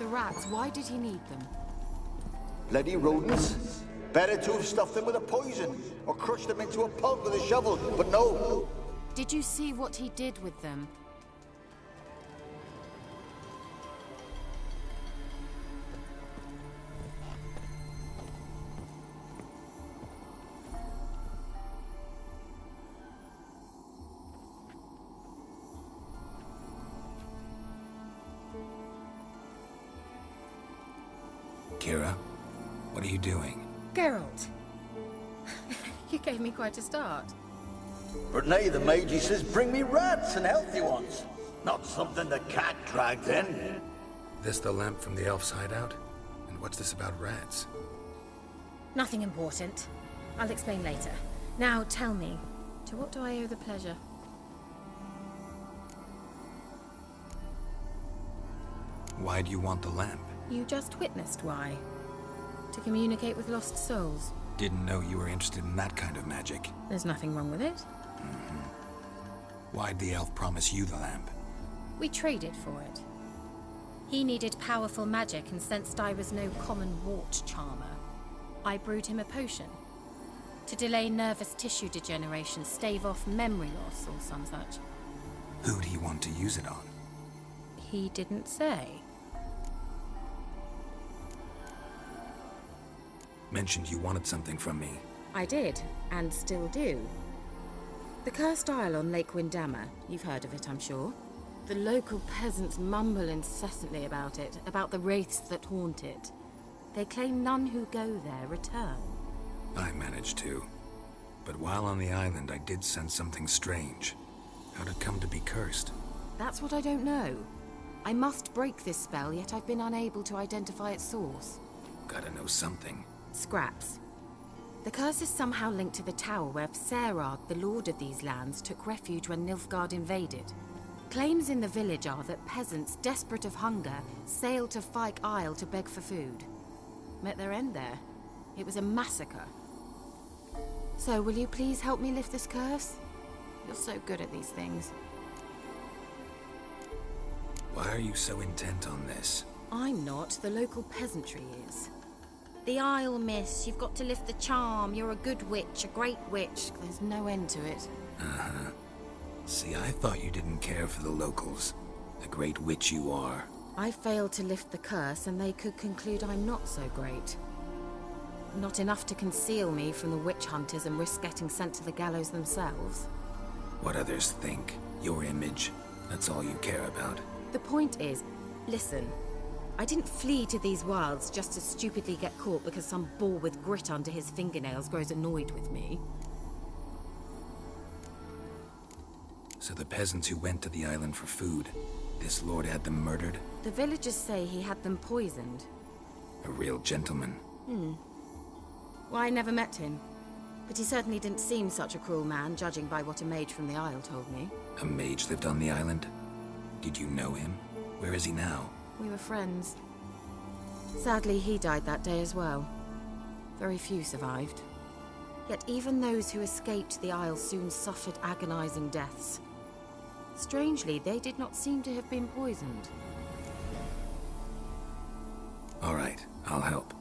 the rats, why did he need them? Bloody rodents. Better to have stuffed them with a poison, or crushed them into a pulp with a shovel, but no. Did you see what he did with them? Kira, what are you doing? Geralt. You gave me quite a start. But nay, the mage, he says, bring me rats and healthy ones. Not something the cat dragged in. This the lamp from the elf's hideout? And what's this about rats? Nothing important. I'll explain later. Now tell me, to what do I owe the pleasure? Why do you want the lamp? You just witnessed why. To communicate with lost souls. Didn't know you were interested in that kind of magic. There's nothing wrong with it. Why'd the elf promise you the lamp? We traded for it. He needed powerful magic and sensed I was no common wart charmer. I brewed him a potion. To delay nervous tissue degeneration, stave off memory loss or some such. Who'd he want to use it on? He didn't say. Mentioned you wanted something from me. I did, and still do. The Cursed Isle on Lake Windammer. You've heard of it, I'm sure. The local peasants mumble incessantly about it, about the wraiths that haunt it. They claim none who go there return. I managed to. But while on the island, I did sense something strange. How'd it come to be cursed? That's what I don't know. I must break this spell, yet I've been unable to identify its source. Gotta know something. Scraps. The curse is somehow linked to the tower where Serard, the lord of these lands, took refuge when Nilfgaard invaded. Claims in the village are that peasants, desperate of hunger, sailed to Fyke Isle to beg for food. Met their end there. It was a massacre. So, will you please help me lift this curse? You're so good at these things. Why are you so intent on this? I'm not. The local peasantry is. The Isle, miss. You've got to lift the charm. You're a good witch, a great witch. There's no end to it. Uh-huh. See, I thought you didn't care for the locals. The great witch you are. I failed to lift the curse, and they could conclude I'm not so great. Not enough to conceal me from the witch hunters and risk getting sent to the gallows themselves. What others think, your image, that's all you care about. The point is, listen, I didn't flee to these wilds just to stupidly get caught because some boar with grit under his fingernails grows annoyed with me. So the peasants who went to the island for food, this lord had them murdered? The villagers say he had them poisoned. A real gentleman. Well, I never met him. But he certainly didn't seem such a cruel man, judging by what a mage from the Isle told me. A mage lived on the island? Did you know him? Where is he now? We were friends. Sadly, he died that day as well. Very few survived. Yet even those who escaped the Isle soon suffered agonizing deaths. Strangely, they did not seem to have been poisoned. All right, I'll help.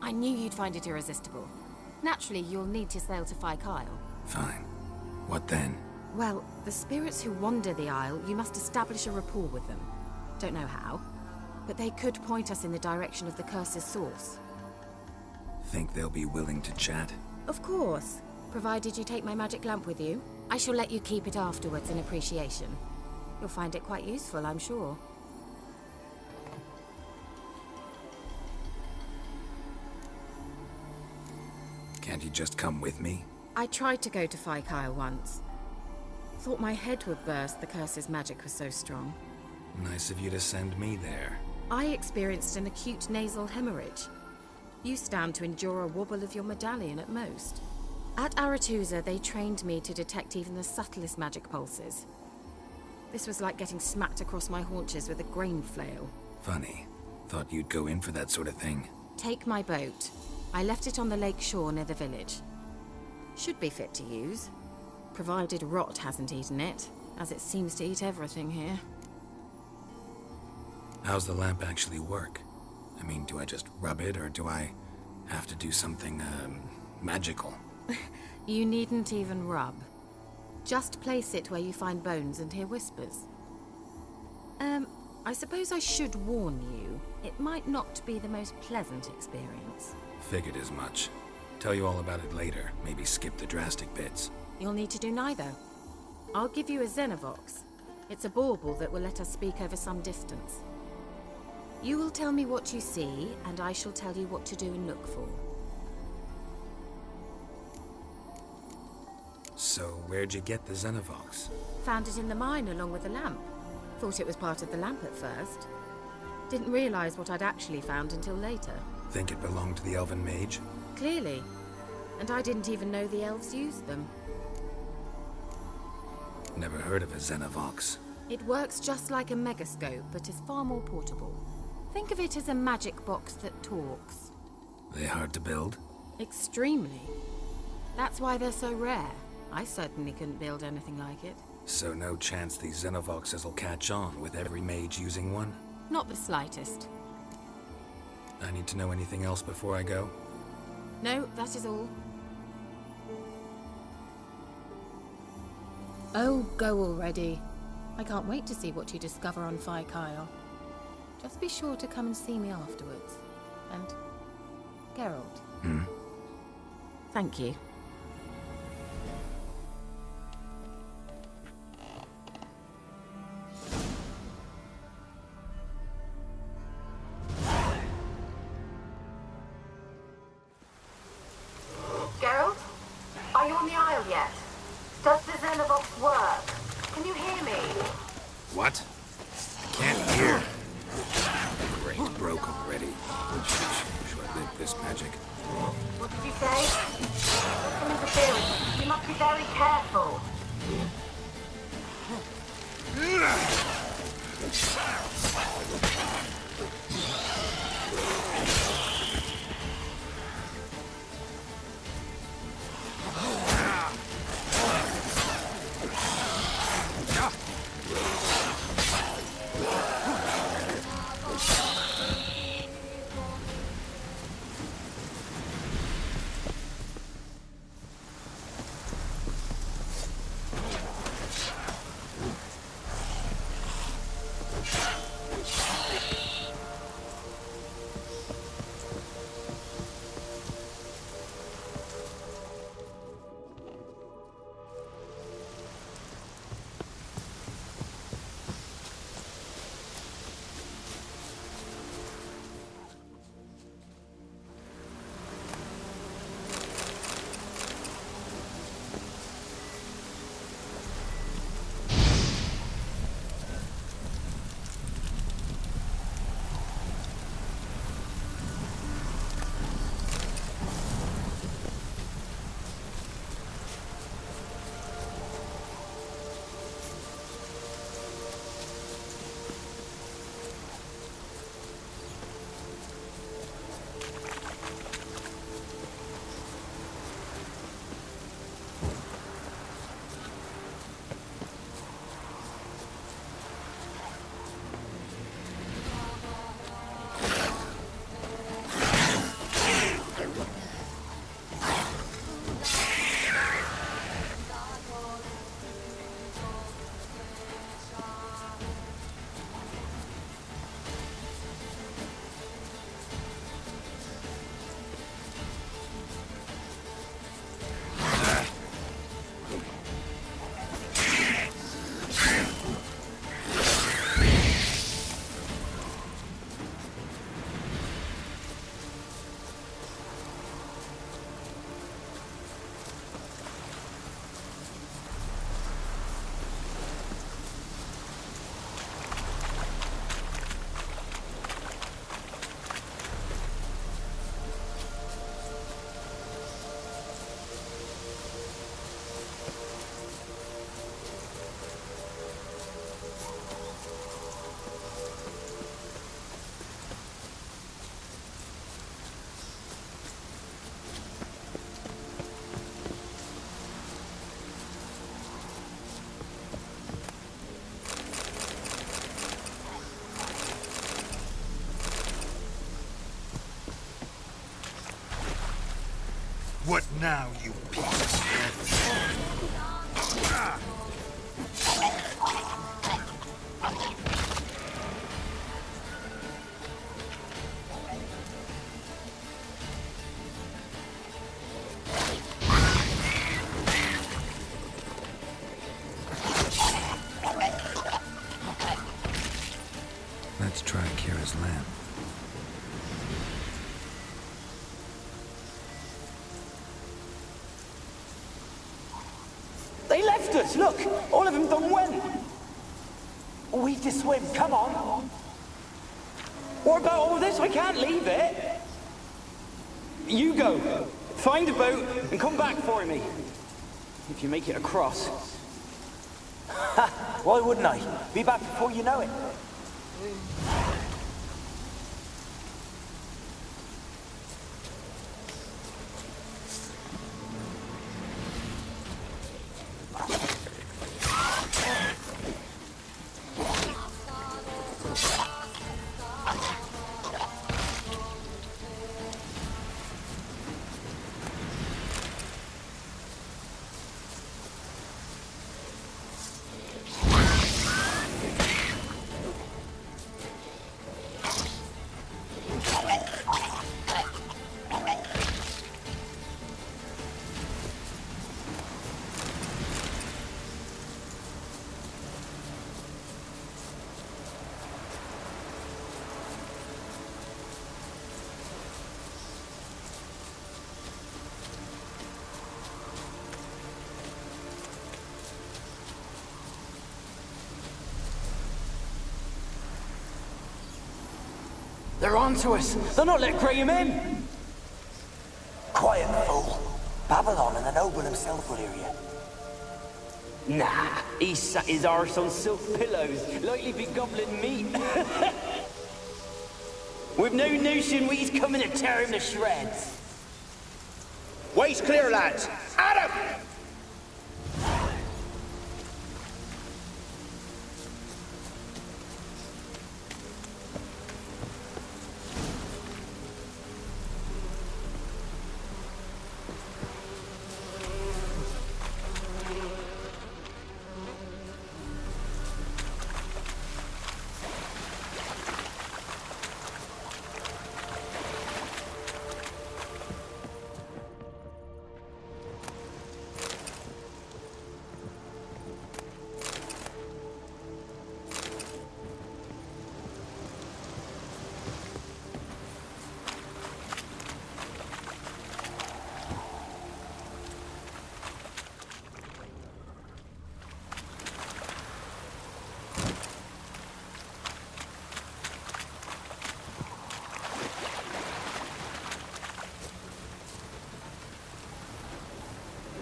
I knew you'd find it irresistible. Naturally, you'll need to sail to Fyke Isle. Fine. What then? Well, the spirits who wander the Isle, you must establish a rapport with them. Don't know how, but they could point us in the direction of the curse's source. Think they'll be willing to chat? Of course, provided you take my magic lamp with you. I shall let you keep it afterwards in appreciation. You'll find it quite useful, I'm sure. Can't you just come with me? I tried to go to Fyke Isle once. Thought my head would burst, the curse's magic was so strong. Nice of you to send me there. I experienced an acute nasal hemorrhage. You stand to endure a wobble of your medallion at most. At Aretusa, they trained me to detect even the subtlest magic pulses. This was like getting smacked across my haunches with a grain flail. Funny. Thought you'd go in for that sort of thing. Take my boat. I left it on the lake shore near the village. Should be fit to use, provided rot hasn't eaten it, as it seems to eat everything here. How's the lamp actually work? I mean, do I just rub it, or do I have to do something, magical? You needn't even rub. Just place it where you find bones and hear whispers. I suppose I should warn you, it might not be the most pleasant experience. Figured as much. Tell you all about it later, maybe skip the drastic bits. You'll need to do neither. I'll give you a Xenovox. It's a bauble that will let us speak over some distance. You will tell me what you see, and I shall tell you what to do and look for. So, where'd you get the Xenovox? Found it in the mine along with the lamp. Thought it was part of the lamp at first. Didn't realize what I'd actually found until later. Think it belonged to the elven mage? Clearly. And I didn't even know the elves used them. Never heard of a Xenovox. It works just like a megascope, but is far more portable. Think of it as a magic box that talks. They hard to build? Extremely. That's why they're so rare. I certainly couldn't build anything like it. So no chance these Xenovoxes will catch on with every mage using one? Not the slightest. I need to know anything else before I go? No, that is all. Oh, go already. I can't wait to see what you discover on Fyke. Just be sure to come and see me afterwards. And Geralt. Thank you. Geralt? Are you on the Isle yet? Does the Xenovox work? Can you hear me? What? I can't hear. Great, broke already. Should I live this magic? What did you say? Some interference. You must be very careful. now, you piece of shit. Let's try Kira's lamp. They left us, look! All of them done went! We need to swim, come on! What about all this? I can't leave it! You go, find a boat, and come back for me. If you make it across. Ha! Why wouldn't I? Be back before you know it. They're onto us. They'll not let Graham in. Quiet, fool. Babylon and the noble himself will hear you. Nah, he sat his arse on silk pillows, likely be gobbling meat. With no notion we's coming to tear him to shreds. Waist clear, lads. Adam!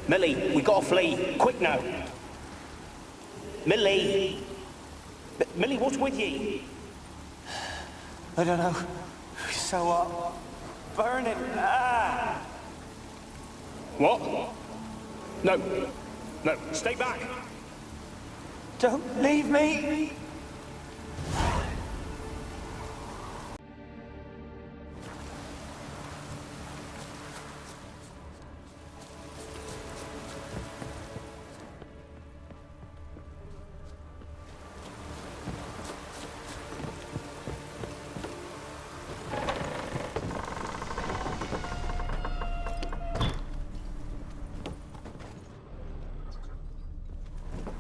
Millie, we gotta flee. Quick now. Millie! Millie, what's with ye? I don't know. So what? Burning. Ah! What? No. No, stay back. Don't leave me!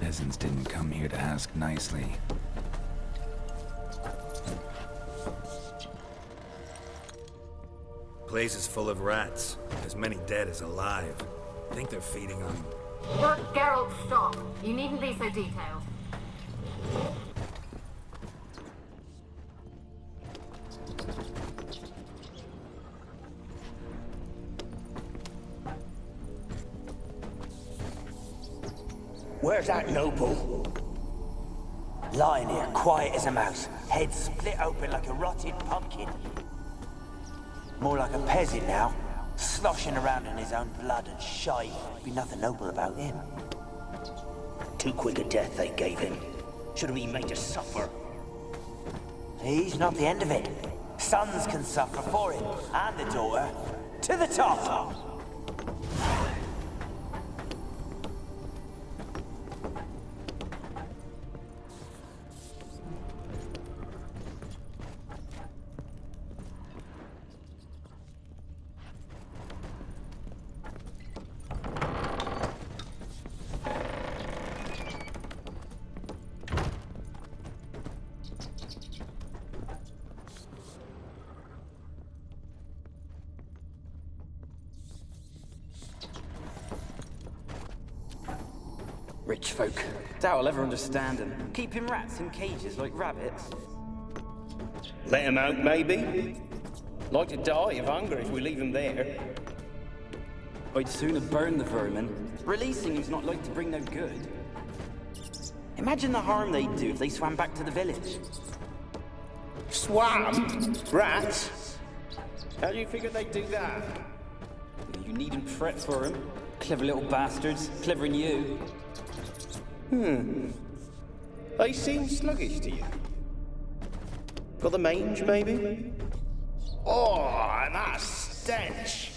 Peasants didn't come here to ask nicely. Place is full of rats. As many dead as alive. Think they're feeding on... Geralt, stop. You needn't be so detailed. Where's that noble? Lying here, quiet as a mouse, head split open like a rotted pumpkin. More like a peasant now, sloshing around in his own blood and shite. Be nothing noble about him. Too quick a death they gave him. Should have been made to suffer. He's not the end of it. Sons can suffer for him, and the daughter. To the top! Rich folk. Doubt I'll ever understand them. Keeping rats in cages like rabbits. Let him out, maybe? Like to die of hunger if we leave him there. I'd sooner burn the vermin. Releasing him's not like to bring no good. Imagine the harm they'd do if they swam back to the village. Swam? Rats? How do you figure they'd do that? You needn't fret for him. Clever little bastards. Clever than you. They seem sluggish to you. Got the mange, maybe? Oh, that stench!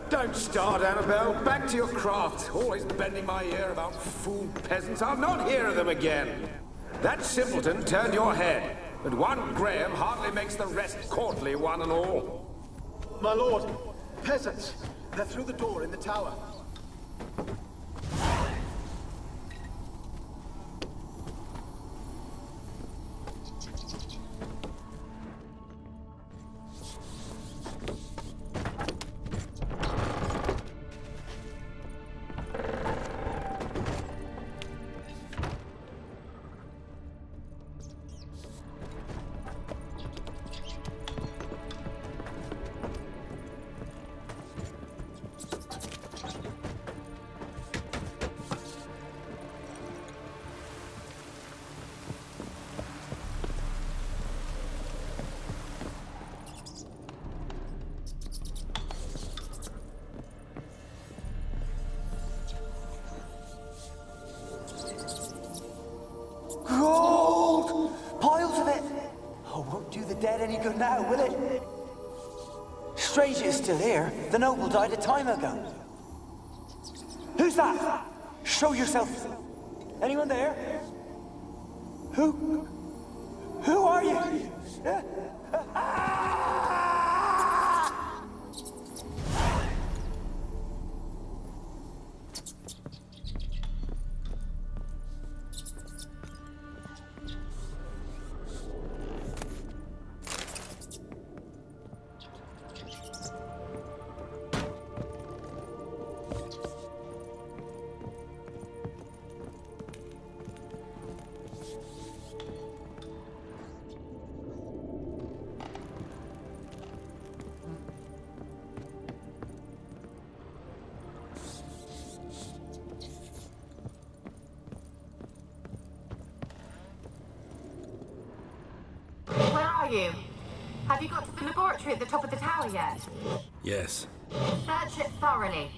Don't start, Annabelle. Back to your craft. Always bending my ear about fool peasants. I'll not hear of them again. That simpleton turned your head, but one Graham hardly makes the rest courtly, one and all. My lord, peasants. They're through the door in the tower. Gold! Piles of it! Oh, won't do the dead any good now, will it? Strange it's still here. The noble died a time ago. Who's that? Show yourself. Anyone there? Who are you? Where are you? Have you got to the laboratory at the top of the tower yet? Yes. Search it thoroughly.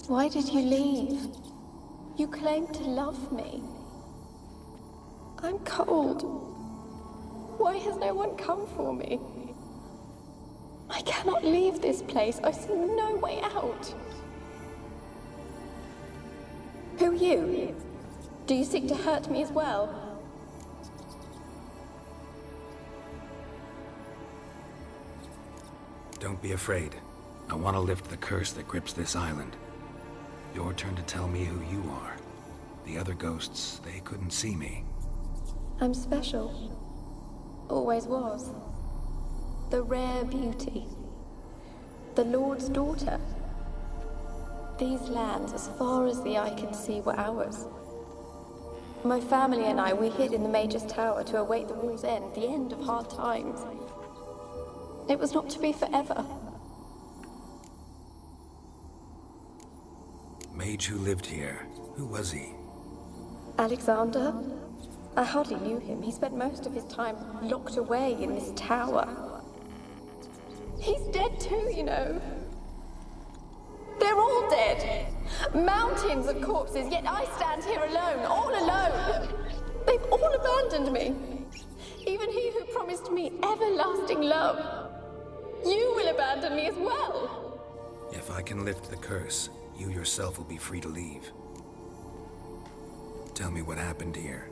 Why did you leave? You claimed to love me. I'm cold. Why has no one come for me? I cannot leave this place. I see no way out. Who are you? Do you seek to hurt me as well? Don't be afraid. I want to lift the curse that grips this island. Your turn to tell me who you are. The other ghosts, they couldn't see me. I'm special. Always was. The rare beauty. The Lord's daughter. These lands, as far as the eye could see, were ours. My family and I, we hid in the Major's Tower to await the war's end, the end of hard times. It was not to be forever. Mage who lived here, who was he? Alexander? I hardly knew him. He spent most of his time locked away in this tower. He's dead too, you know. They're all dead. Mountains of corpses, yet I stand here alone, all alone. They've all abandoned me. Even he who promised me everlasting love. You will abandon me as well. If I can lift the curse, you yourself will be free to leave. Tell me what happened here.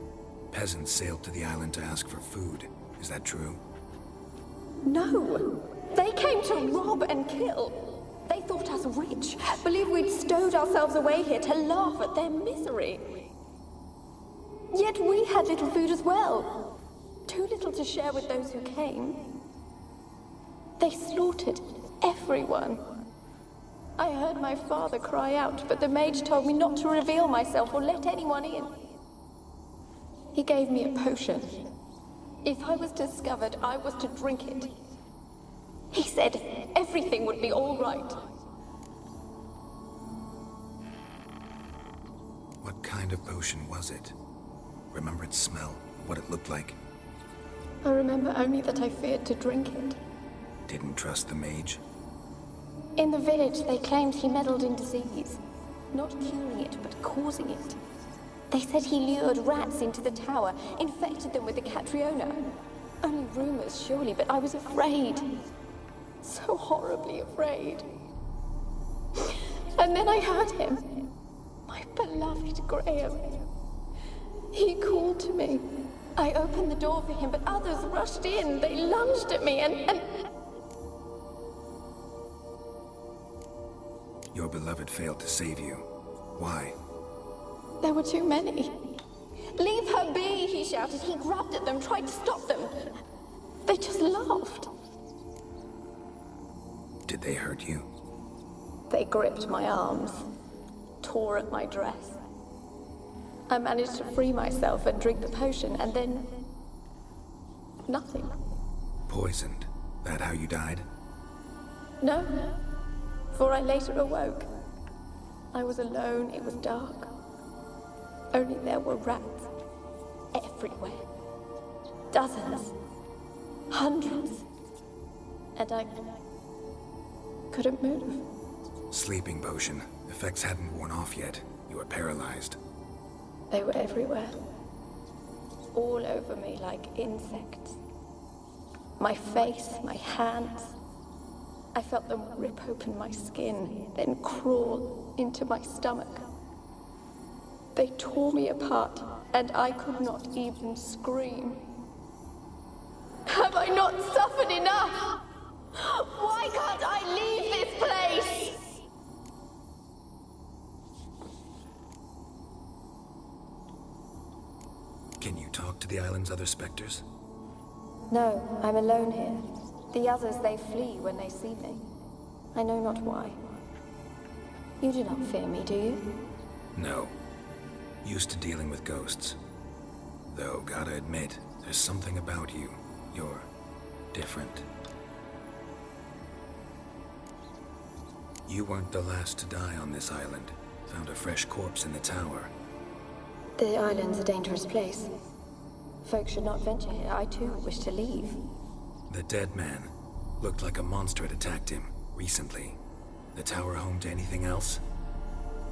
Peasants sailed to the island to ask for food. Is that true? No. They came to rob and kill. They thought us rich, believed we'd stowed ourselves away here to laugh at their misery. Yet we had little food as well. Too little to share with those who came. They slaughtered everyone. I heard my father cry out, but the mage told me not to reveal myself or let anyone in. He gave me a potion. If I was discovered, I was to drink it. He said everything would be all right. What kind of potion was it? Remember its smell, what it looked like? I remember only that I feared to drink it. Didn't trust the mage? In the village, they claimed he meddled in disease. Not curing it, but causing it. They said he lured rats into the tower, infected them with the Catriona. Only rumors, surely, but I was afraid. So horribly afraid. And then I heard him. My beloved Graham. He called to me. I opened the door for him, but others rushed in. They lunged at me and... Your beloved failed to save you. Why? There were too many. Leave her be, he shouted. He grabbed at them, tried to stop them. They just laughed. Did they hurt you? They gripped my arms, tore at my dress. I managed to free myself and drink the potion, and then... nothing. Poisoned? That how you died? No, for I later awoke. I was alone, it was dark. Only there were rats everywhere. Dozens. Hundreds. And I couldn't move. Sleeping potion. Effects hadn't worn off yet. You were paralyzed. They were everywhere. All over me like insects. My face, my hands. I felt them rip open my skin, then crawl into my stomach. They tore me apart, and I could not even scream. Have I not suffered enough? Why can't I leave this place? Can you talk to the island's other specters? No, I'm alone here. The others, they flee when they see me. I know not why. You do not fear me, do you? No. Used to dealing with ghosts. Though, gotta admit, there's something about you. You're different. You weren't the last to die on this island. Found a fresh corpse in the tower. The island's a dangerous place. Folk should not venture here. I too wish to leave. The dead man looked like a monster had attacked him recently. The tower home to anything else?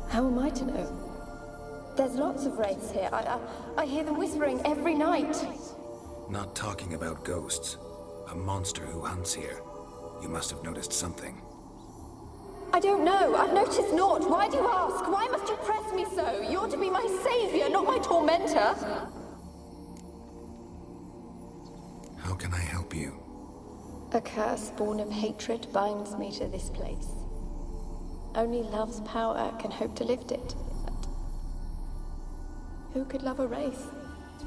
How am I to know? There's lots of wraiths here. I hear them whispering every night. Not talking about ghosts. A monster who hunts here. You must have noticed something. I don't know. I've noticed naught. Why do you ask? Why must you press me so? You're to be my savior, not my tormentor. How can I help you? A curse born of hatred binds me to this place. Only love's power can hope to lift it. But who could love a wraith?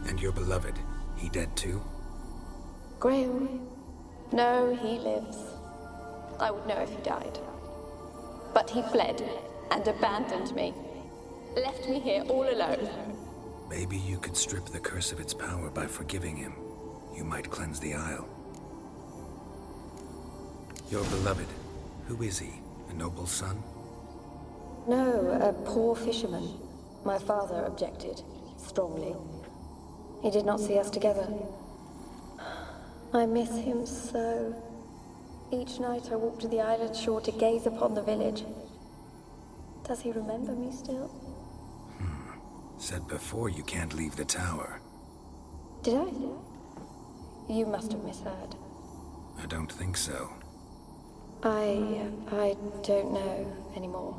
And your beloved, he dead too? Graham? No, he lives. I would know if he died. But he fled and abandoned me. Left me here all alone. Maybe you could strip the curse of its power by forgiving him. You might cleanse the Isle. Your beloved, who is he? A noble son? No, a poor fisherman. My father objected, strongly. He did not see us together. I miss him so. Each night I walk to the island shore to gaze upon the village. Does he remember me still? Said before you can't leave the tower. Did I? You must have misheard. I don't think so. I don't know anymore.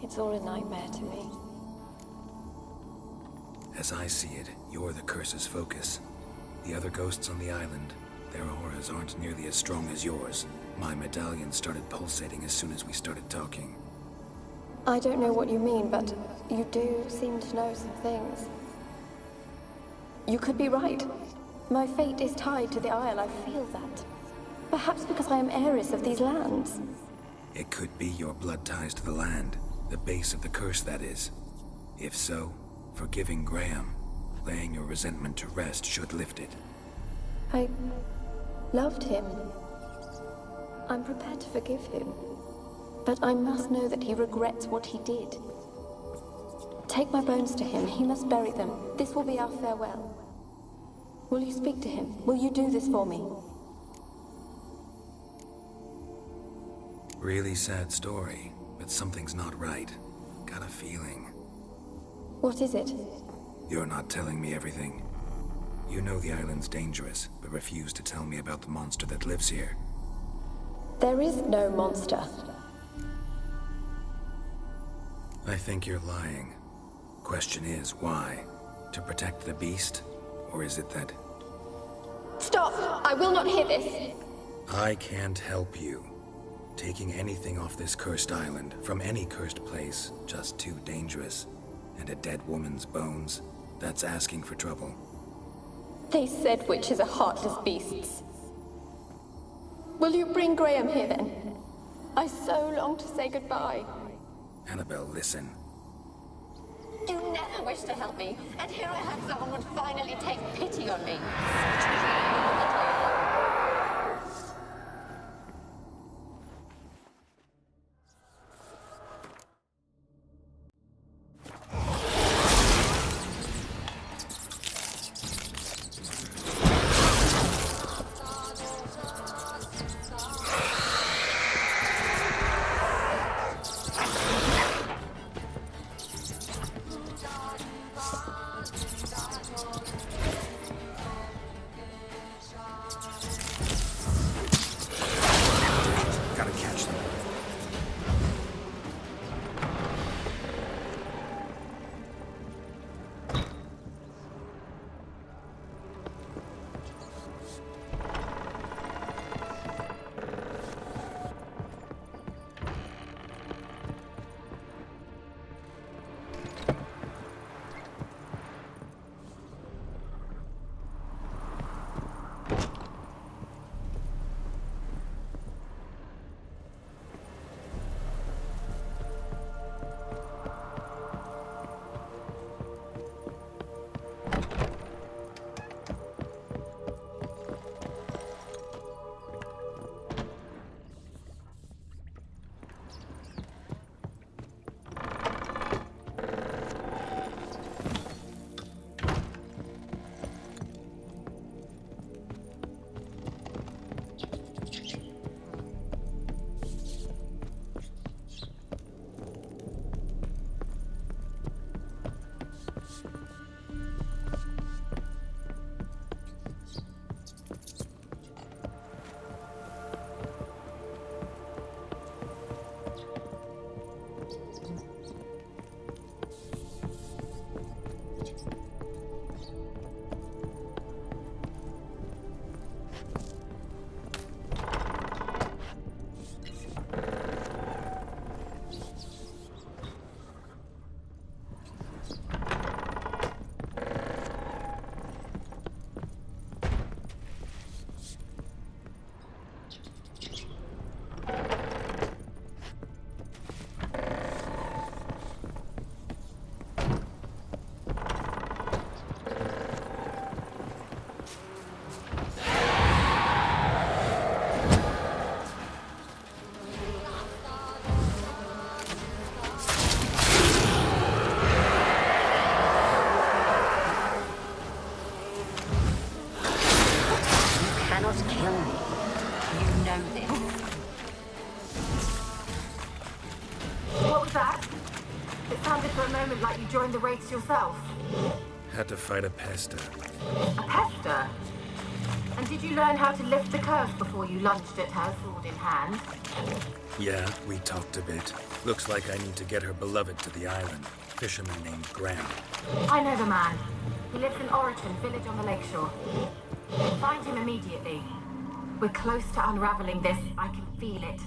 It's all a nightmare to me. As I see it, you're the curse's focus. The other ghosts on the island, their auras aren't nearly as strong as yours. My medallion started pulsating as soon as we started talking. I don't know what you mean, but you do seem to know some things. You could be right. My fate is tied to the Isle, I feel that. Perhaps because I am heiress of these lands. It could be your blood ties to the land, the base of the curse, that is. If so, forgiving Graham, laying your resentment to rest should lift it. I loved him. I'm prepared to forgive him. But I must know that he regrets what he did. Take my bones to him. He must bury them. This will be our farewell. Will you speak to him? Will you do this for me? Really sad story, but something's not right. Got a feeling. What is it? You're not telling me everything. You know the island's dangerous, but refuse to tell me about the monster that lives here. There is no monster. I think you're lying. Question is, why? To protect the beast? Or is it that... Stop! I will not hear this! I can't help you. Taking anything off this cursed island, from any cursed place, just too dangerous. And a dead woman's bones, that's asking for trouble. They said witches are heartless beasts. Will you bring Graham here then? I so long to say goodbye. Annabelle, listen. You never wished to help me, and here I had someone would finally take pity on me. that? It sounded for a moment like you joined the wraiths yourself. Had to fight a pester. A pester? And did you learn how to lift the curse before you lunged at her, sword in hand? Yeah, we talked a bit. Looks like I need to get her beloved to the island. Fisherman named Graham. I know the man. He lives in Oriton, village on the lakeshore. Find him immediately. We're close to unraveling this. I can feel it.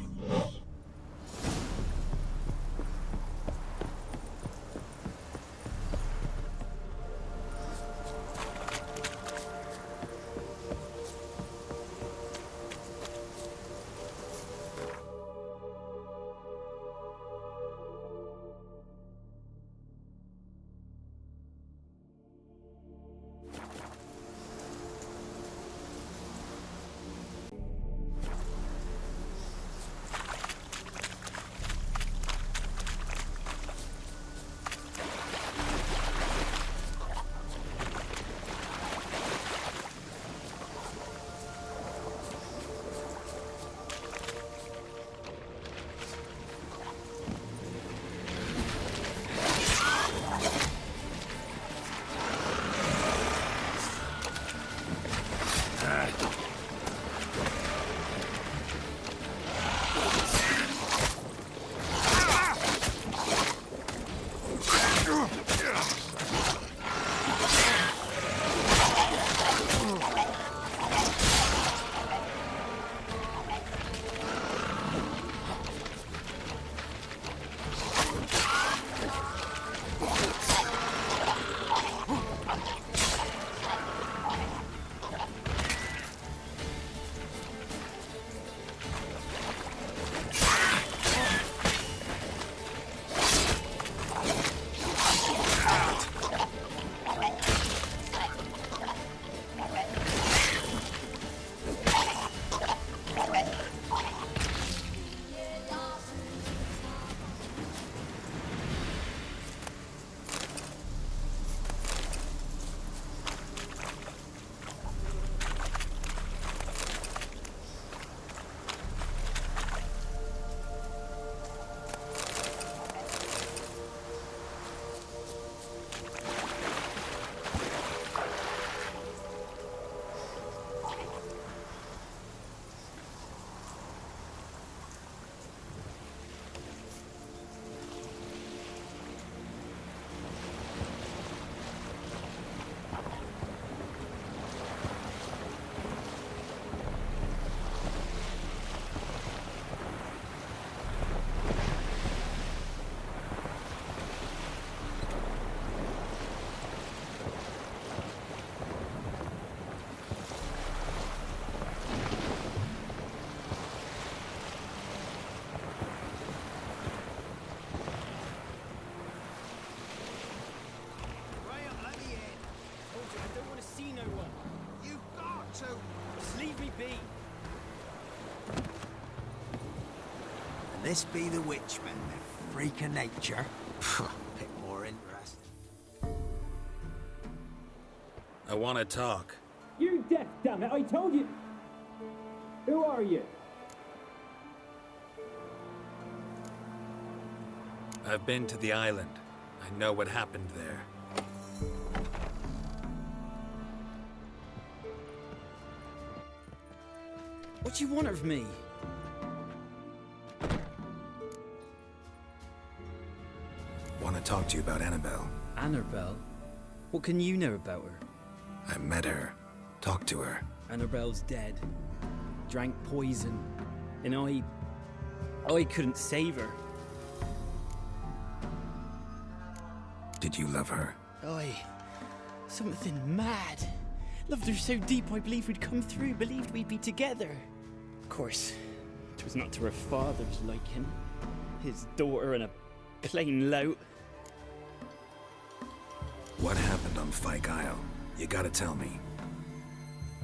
This be the witchman, the freak of nature. Bit more interesting. I want to talk. You're deaf, damn it! I told you. Who are you? I've been to the island. I know what happened there. What do you want of me? Want to talk to you about Annabelle. Annabelle? What can you know about her? I met her. Talked to her. Annabelle's dead. Drank poison. And I couldn't save her. Did you love her? Something mad. Loved her so deep I believed we'd come through, believed we'd be together. Of course, it was not to her father's liking. His daughter and a plain lout. What happened on Fyke Isle? You gotta tell me.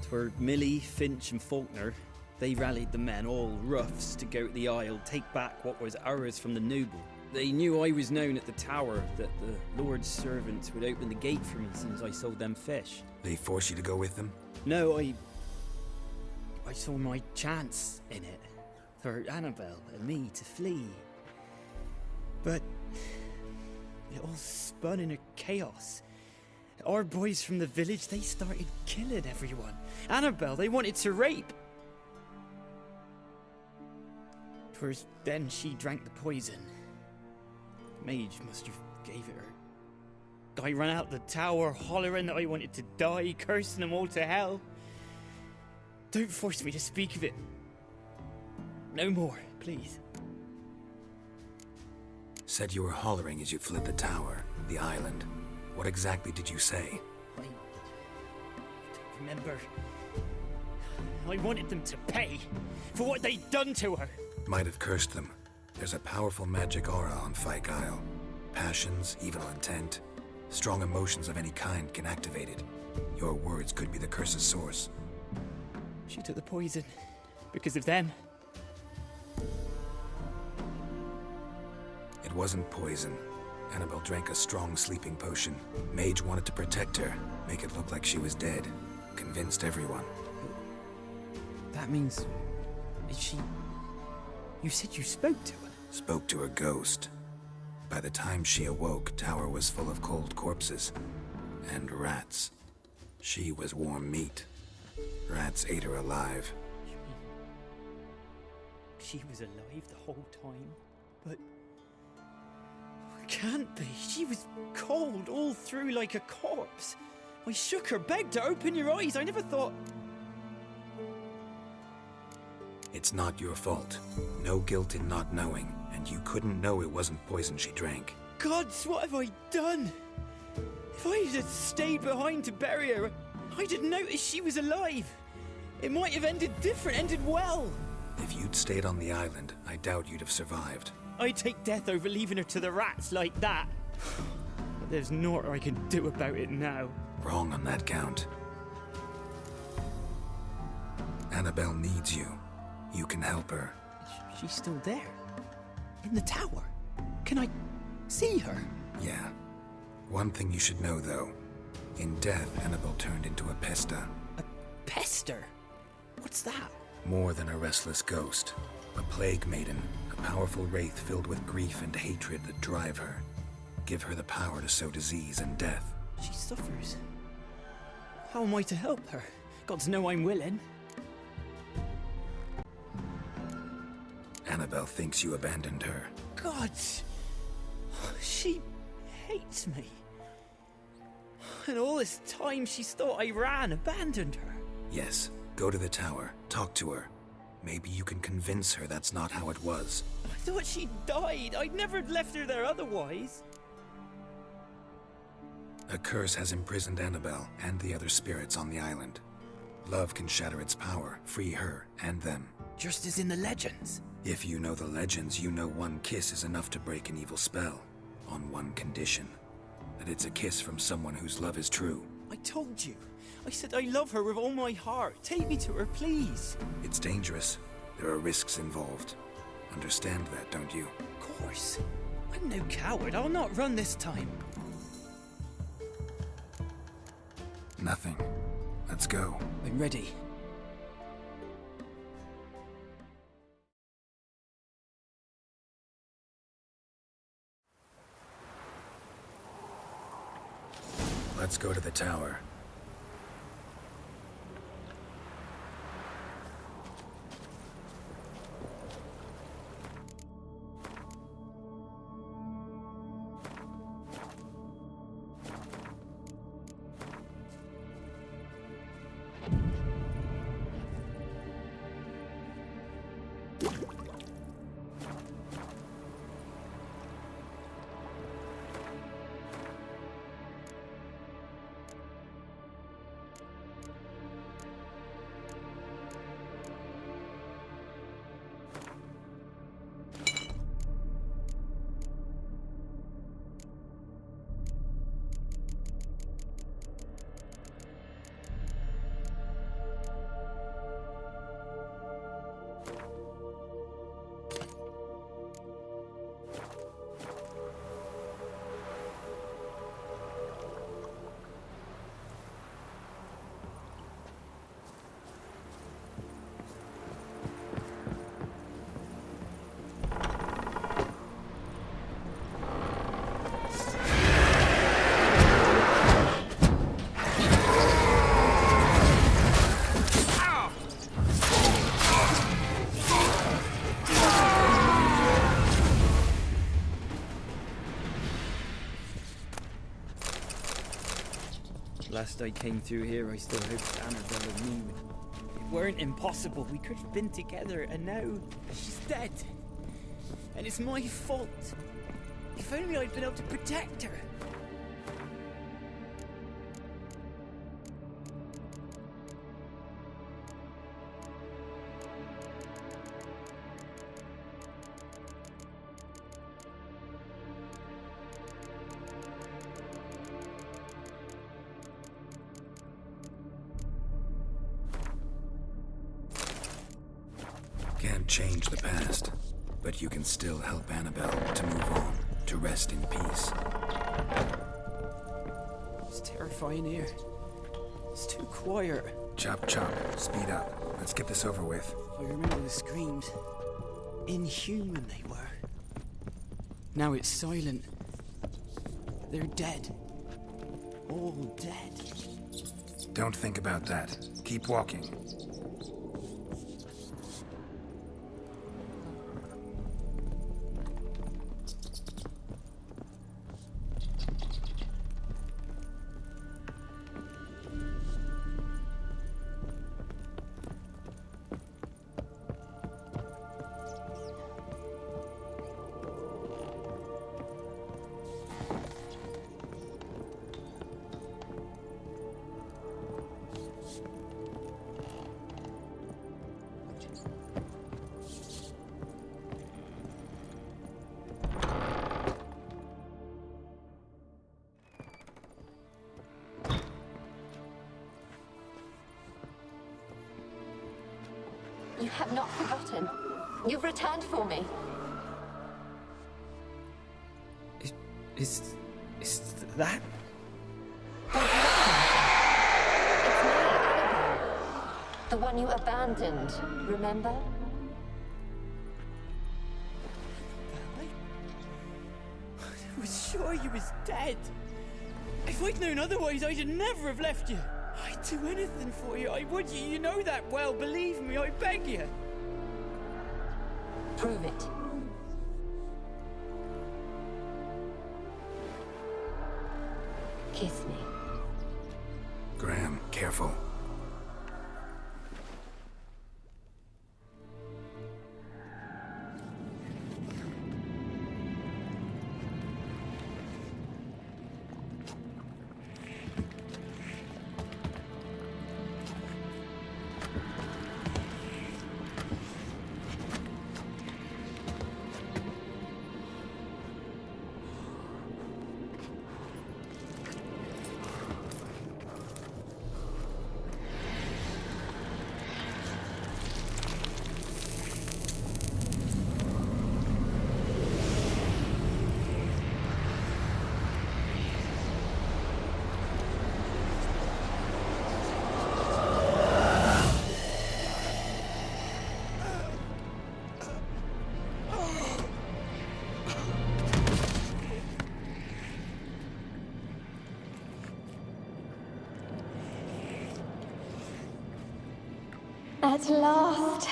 'Twere Millie, Finch and Faulkner. They rallied the men, all roughs, to go to the Isle, take back what was ours from the noble. They knew I was known at the tower, that the Lord's servants would open the gate for me since I sold them fish. They force you to go with them? No, I saw my chance in it. For Annabelle and me to flee. But it all spun in a chaos. Our boys from the village, they started killing everyone. Annabelle, they wanted to rape. First, then she drank the poison. Mage must have gave it her. I ran out the tower hollering that I wanted to die, cursing them all to hell. Don't force me to speak of it. No more, please. Said you were hollering as you fled the tower, the island. What exactly did you say? I don't remember. I wanted them to pay for what they'd done to her. Might have cursed them. There's a powerful magic aura on Fyke Isle. Passions, evil intent, strong emotions of any kind can activate it. Your words could be the curse's source. She took the poison because of them. It wasn't poison. Annabelle drank a strong sleeping potion. Mage wanted to protect her, make it look like she was dead. Convinced everyone. That means... Is she... You said you spoke to her? Spoke to her ghost. By the time she awoke, Tower was full of cold corpses. And rats. She was warm meat. Rats ate her alive. You mean... She was alive the whole time? But... Can't be. She was cold all through like a corpse. I shook her, begged her, open your eyes. I never thought... It's not your fault. No guilt in not knowing, and you couldn't know it wasn't poison she drank. Gods, what have I done? If I had stayed behind to bury her, I didn't notice she was alive. It might have ended different, ended well. If you'd stayed on the island, I doubt you'd have survived. I'd take death over leaving her to the rats like that. But there's naught I can do about it now. Wrong on that count. Annabelle needs you. You can help her. She's still there? In the tower? Can I see her? Yeah. One thing you should know, though. In death, Annabelle turned into a pesta. A pester? What's that? More than a restless ghost. A plague maiden. A powerful wraith filled with grief and hatred that drive her. Give her the power to sow disease and death. She suffers. How am I to help her? Gods know I'm willing. Annabelle thinks you abandoned her. Gods! She hates me. And all this time she's thought I abandoned her. Yes, go to the tower, talk to her. Maybe you can convince her that's not how it was. I thought she died. I'd never left her there otherwise. A curse has imprisoned Annabelle and the other spirits on the island. Love can shatter its power, free her and them. Just as in the legends. If you know the legends, you know one kiss is enough to break an evil spell. On one condition. That it's a kiss from someone whose love is true. I told you. I said I love her with all my heart. Take me to her, please. It's dangerous. There are risks involved. Understand that, don't you? Of course. I'm no coward. I'll not run this time. Nothing. Let's go. I'm ready. Let's go to the tower. Last I came through here, I still hoped Annabelle and me weren't impossible. We could have been together, and now she's dead. And it's my fault. If only I'd been able to protect her. Can't change the past, but you can still help Annabelle to move on, to rest in peace. It's terrifying here. It's too quiet. Chop, chop. Speed up. Let's get this over with. I remember the screams. Inhuman they were. Now it's silent. They're dead. All dead. Don't think about that. Keep walking. You have not forgotten. You've returned for me. Is that? It's me, Annabelle. The one you abandoned, remember? I was sure you was dead. If I'd known otherwise, I'd never have left you. I'd do anything for you. I would. You know that well. Believe me, I beg you. Prove it. Kiss me. Graham, careful. At last.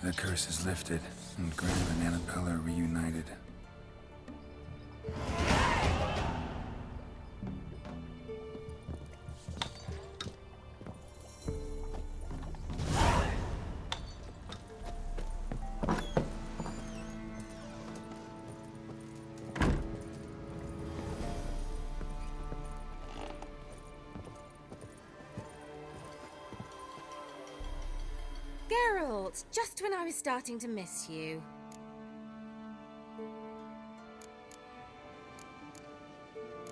The curse is lifted, and Graham and Annabelle are reunited. Geralt, just when I was starting to miss you.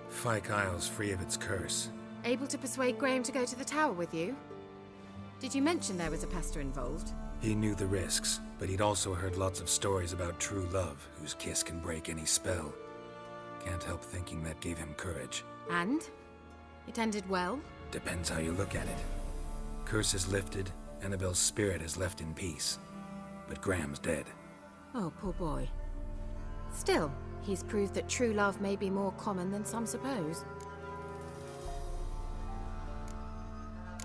Fyke Isle's free of its curse. Able to persuade Graham to go to the tower with you? Did you mention there was a pester involved? He knew the risks, but he'd also heard lots of stories about true love, whose kiss can break any spell. Can't help thinking that gave him courage. And? It ended well? Depends how you look at it. Curse is lifted, Annabelle's spirit is left in peace. But Graham's dead. Oh, poor boy. Still, he's proved that true love may be more common than some suppose.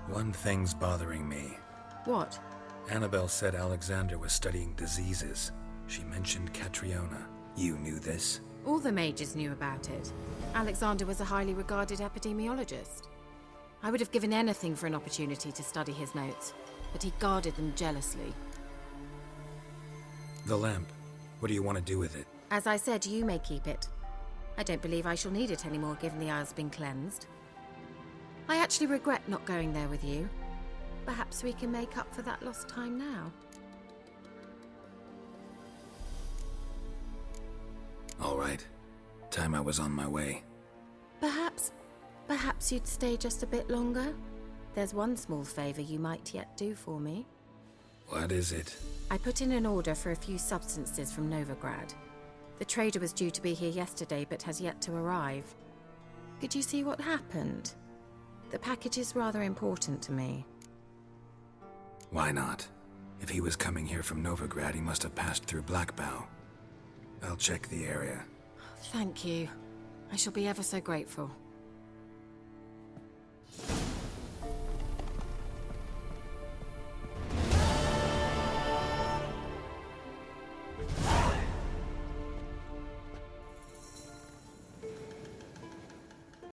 One thing's bothering me. What? Annabelle said Alexander was studying diseases. She mentioned Catriona. You knew this? All the mages knew about it. Alexander was a highly regarded epidemiologist. I would have given anything for an opportunity to study his notes, but he guarded them jealously. The lamp. What do you want to do with it? As I said, you may keep it. I don't believe I shall need it anymore, given the Isle's been cleansed. I actually regret not going there with you. Perhaps we can make up for that lost time now. All right. Time I was on my way. Perhaps you'd stay just a bit longer? There's one small favor you might yet do for me. What is it? I put in an order for a few substances from Novigrad. The trader was due to be here yesterday, but has yet to arrive. Could you see what happened? The package is rather important to me. Why not? If he was coming here from Novigrad, he must have passed through Blackbow. I'll check the area. Thank you. I shall be ever so grateful.